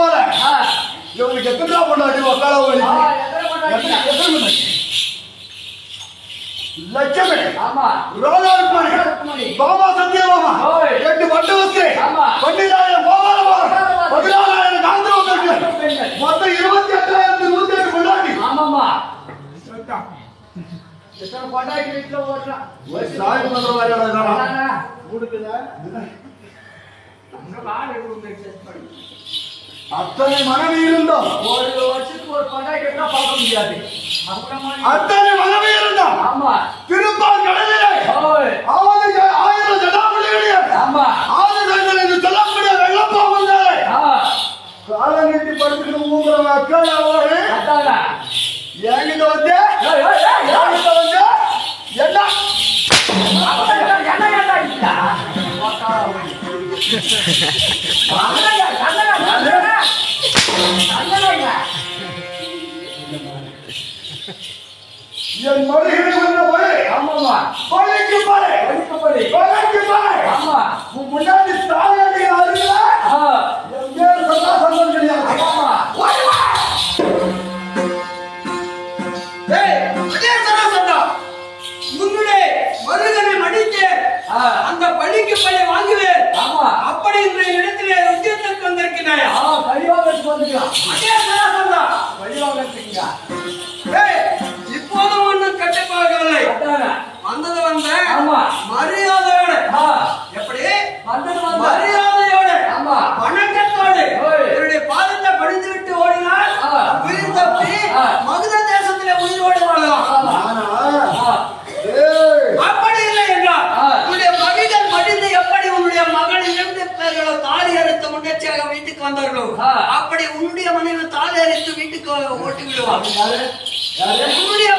போல இவனுக்கு எத்தனை பொண்டாட்டி உக்கால லட்சுமி ரோதாருக்குமணி பாபா சத்யபாமா 8 பட்டு வஸ்து 12000 கோபால 14000 காந்திர பெண்கள் மொத்தம் 28108 பொண்டாட்டி. ஆமாமா எத்தனை பொண்டாட்டி வீட்டுல ஓடுறா ஒரு சாய் பண்ற மாதிரிடா மூடுக்குதா அத்தனை மனைவி இருந்தோம் ஒரு வருஷத்துக்கு ஒரு பொண்டாட்டி கூட பார்க்க முடியாது. அத்தனை மனைவி இருந்தோம். ஆமா திருப்பால் கடலிலே ஆயிரம் ஜடாமுடியுடைய ஆதிசங்கரன் சொல்லக்கூடிய வெள்ளப்பா வந்தாலே கால நீட்டி படுத்துக்கிட்டு ஊங்குற மக்கள் அவரு என்கிட்ட வந்து என்ன என் மொழிகளை வந்த போய் ஆமாமா பழிக்கு பாரு ஆமா முன்னாடி தாயாடி அருகில என் பேர் சொன்னா சந்தோஷம் கிடையாது. ஆமா உன்னுடைய மருகனை மடித்து அந்த பழிக்கு பழி வாங்குவேன். ஆமா அப்படி இந்த இடத்திலே உத்தியத்துக்கு வந்திருக்கிறாயா? பழிவாங்கத்துக்கு வந்துக்கலாம். பழிவாங்கத்துக்கா இப்போது ஒன்றும் கட்டுப்பாகவில்லை. வந்தது வந்த மரியாதையோட எப்படி மரியாதையோட வணக்கத்தோடு என்னுடைய பாதத்தை படித்து விட்டு ஓடினால் உயிர் தப்பி மகுத தேசத்திலே உயிரோடு வாழலாம். அப்படி இல்லை என்றால் உன்னுடைய மகிழ்கள் மடிந்து எப்படி உன்னுடைய மகள் 2 பேர்களோ தாலி அறுத்து முன்னேற்சியாக வீட்டுக்கு வந்தார்களோ அப்படி உன்னுடைய மனைவி தாலி அறுத்து வீட்டுக்கு ஓட்டி விடுவார். உன்னுடைய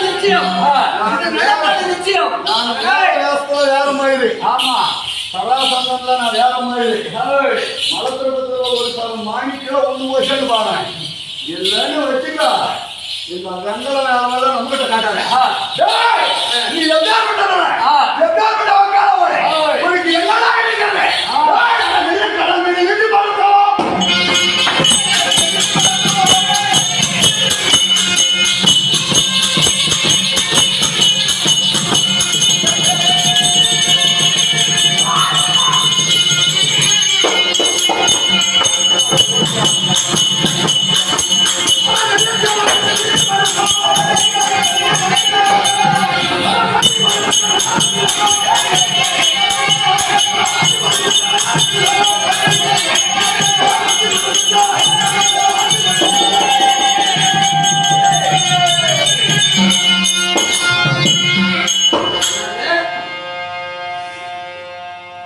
நிச்சயம் நிச்சயம் வேற மாதிரி ஆமா சராசங்கம்ல நான் வேற மாதிரி மலத்திருப்பத்துல ஒரு மாணிக்க 1 வருஷம் பாறேன் இல்லன்னு வச்சுக்கா இந்த கங்கல வேற மாதிரி நம்மகிட்ட காட்டாத நீ எப்படிப்பட்ட உக்கால போறே உனக்கு என்னடா இருக்கிறது கடமை நின்று பார்த்தோம்.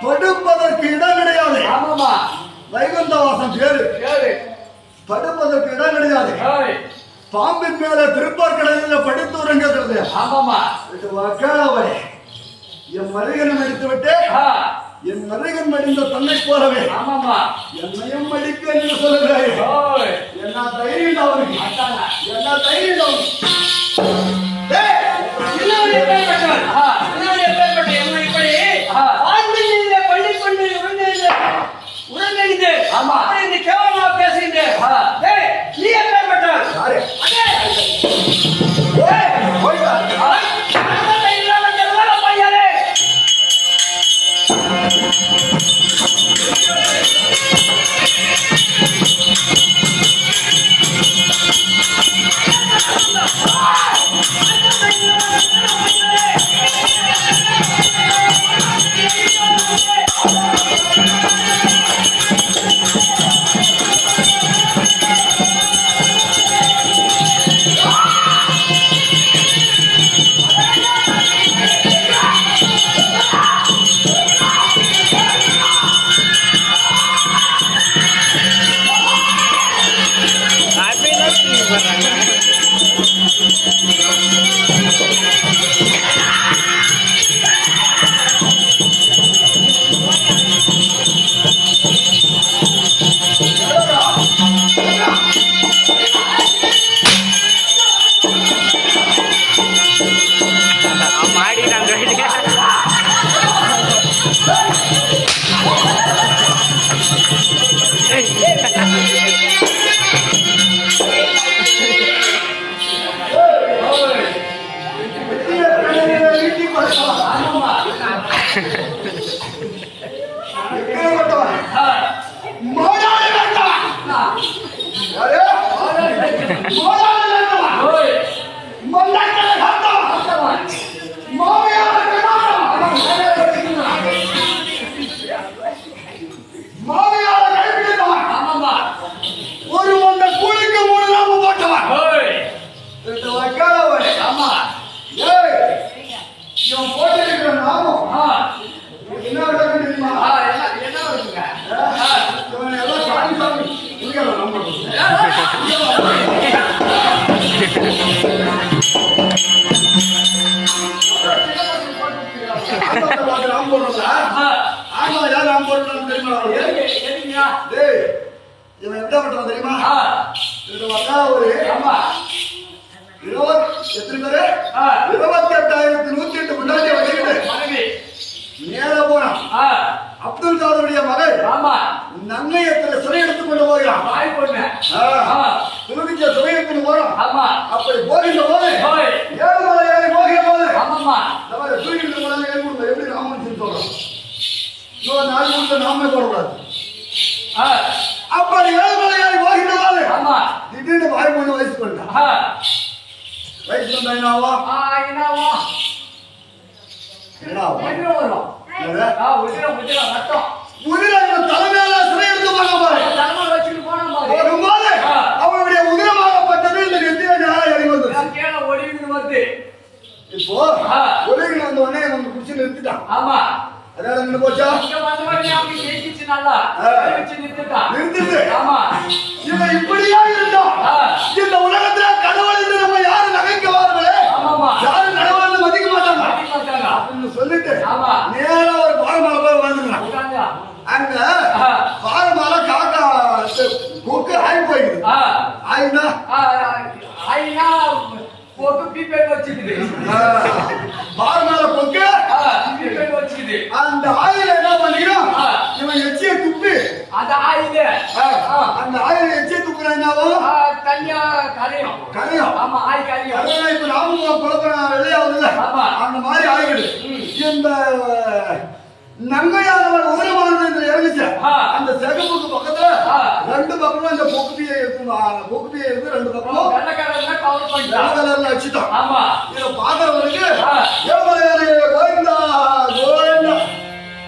படுப்பதற்கு இடம் கிடையாது. ஆமாமா வைகுந்தவாசம் பேரு படுப்பதற்கு இடம் கிடையாது. பாம்பின் மேல திருப்பார் கடலில் படித்து உறங்குகிறது. ஆமாமா வக்காலவை என் மருகனை மடித்து விட்டு என் மருகன் மடிந்த தன்னை போலவே ஆமாமா என்னையும் மடிக்க என்று சொல்லுகிறாய். என்ன தைரியம் அவனுக்கு என்ன தைரியம் கேவலமா பேசுகின்றேன். நீ எப்பேற்பட்டால் எப்பேற்பட்டவன்? மோடாடி வேண்டவன். யாரு? மோடாடி வேண்டவன். மல்லாக்கடை காத்தவன். மாமியாரை கண்டாவன். மாமியாரை கைப்பிடித்தவன். ஒரு மந்த கூலிக்கு 3 நாம போட்டவன். இது வைக்காதவன். ஏய், இவன் போட்டிருக்கிற நாமம் என்ன விளக்கு தெரியுமா? இவன் எல்லாம் சாமி சாமி புரியல நம்ம. ராம் போடுறா? ஆமா, யார் ராம் போடுறான்னு தெரியுமா? டேய், இவன் எப்படி பண்றான் தெரியுமா? இது வந்தா ஒரு எத்தனை பேரு? 28,108 முன்னாடியே வச்சுக்கிட்டு நேர போனான். அப்துல் காதருடைய மகள் நன்மையத்துல சிறை எடுத்துக் கொண்டு போகிறான். துருக்கிச்ச சிறை எடுத்துட்டு போறான். அப்படி போகின்ற போது ஏழுமலை ஏறி போகிற போது தூக்கிட்டு போனாங்க. எப்படி ராமன் சொல்றோம்? இன்னொரு 4 மூணு நாமே போடக்கூடாது. அப்படி ஏழுமலை ஏறி போகின்ற போது திடீர்னு வாய் பண்ண வயசு பண்ணிட்டான். வயசு வந்தா என்னாவா? தலைமையில சிறை எடுத்து அவனுடைய உதிரமாகப்பட்டது இந்த நெத்தியில நேரம் இறங்கி வந்தது. இப்போ ஒளிகள் வந்த உடனே அவங்க குடிச்சு நிறுத்திட்டான். அதனால நின்று போச்சா? நிறுத்திட்டு இவன் இப்படியா இருந்தான். இந்த உலகத்துல கடவுள் என்று நம்ம யாரும் நகைக்கவார்களே, யாரும் கடவுள் மதிக்க மாட்டாங்க அப்படின்னு சொல்லிட்டு நேரா ஒரு பாரமால போய் வாழ்ந்துக்கிறான். அங்க பாரமால காக்கா கொக்கு ஆகி போயிடுது. ஆயினா போட்டு பீப்பேட் வச்சிருக்குது. பாரமால கொக்கு பீப்பேட் வச்சிருக்குது. அந்த ஆயில என்ன பண்ணிக்கிறான்? இவன் எச்சியை துப்பி அந்த ஆயில எச்சியை துப்புறா என்னவோ தனியா கரையும். ஆமா, ஆய் கரையும். அதான் இப்ப நாமும் குழப்பம் வெளியாகுதுல்ல, அந்த மாதிரி ஆயிடுது. இந்த நங்கையானவள் உதரமானது இறங்குச்சு. அந்த சிகப்புக்கு பக்கத்துல 2 பக்கமும் இந்த பொக்குப்பியை இருக்கு. 2 பக்கமும் வெள்ளை அடிச்சுட்டான். இதை பாக்குறவனுக்கு கோவிந்தா கோவிந்தா.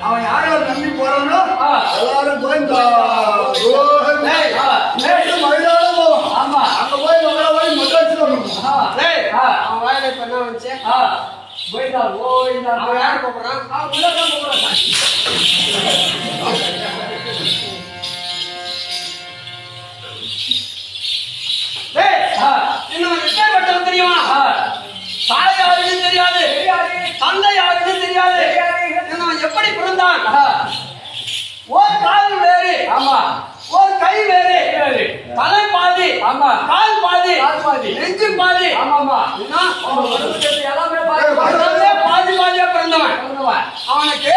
அவன் யார் யார் நம்பி போறானோ எல்லாரும் கோவிந்தா கோவிந்தா மயிலாட போவான். அங்க போய் மகளை போய் மொட்டை அடிச்சுட்டு அவன் வாயில பண்ண வந்துச்சு. போயிட்டா போயிட்டா. அவன் யாரு கூப்பிடுறான்? இன்னும் தெரியுமா? தாய் யாருன்னு தெரியாது, தந்தை யாருன்னு தெரியாது. இன்னும் எப்படி பிறந்தான்? ஒரு கால் வேறு, ஒரு கை வேறு, தலை பாதி, கால் பாதி, நெஞ்சு பாதி. எல்லாமே பாதி பாதியா பிறந்தவன். அவனுக்கு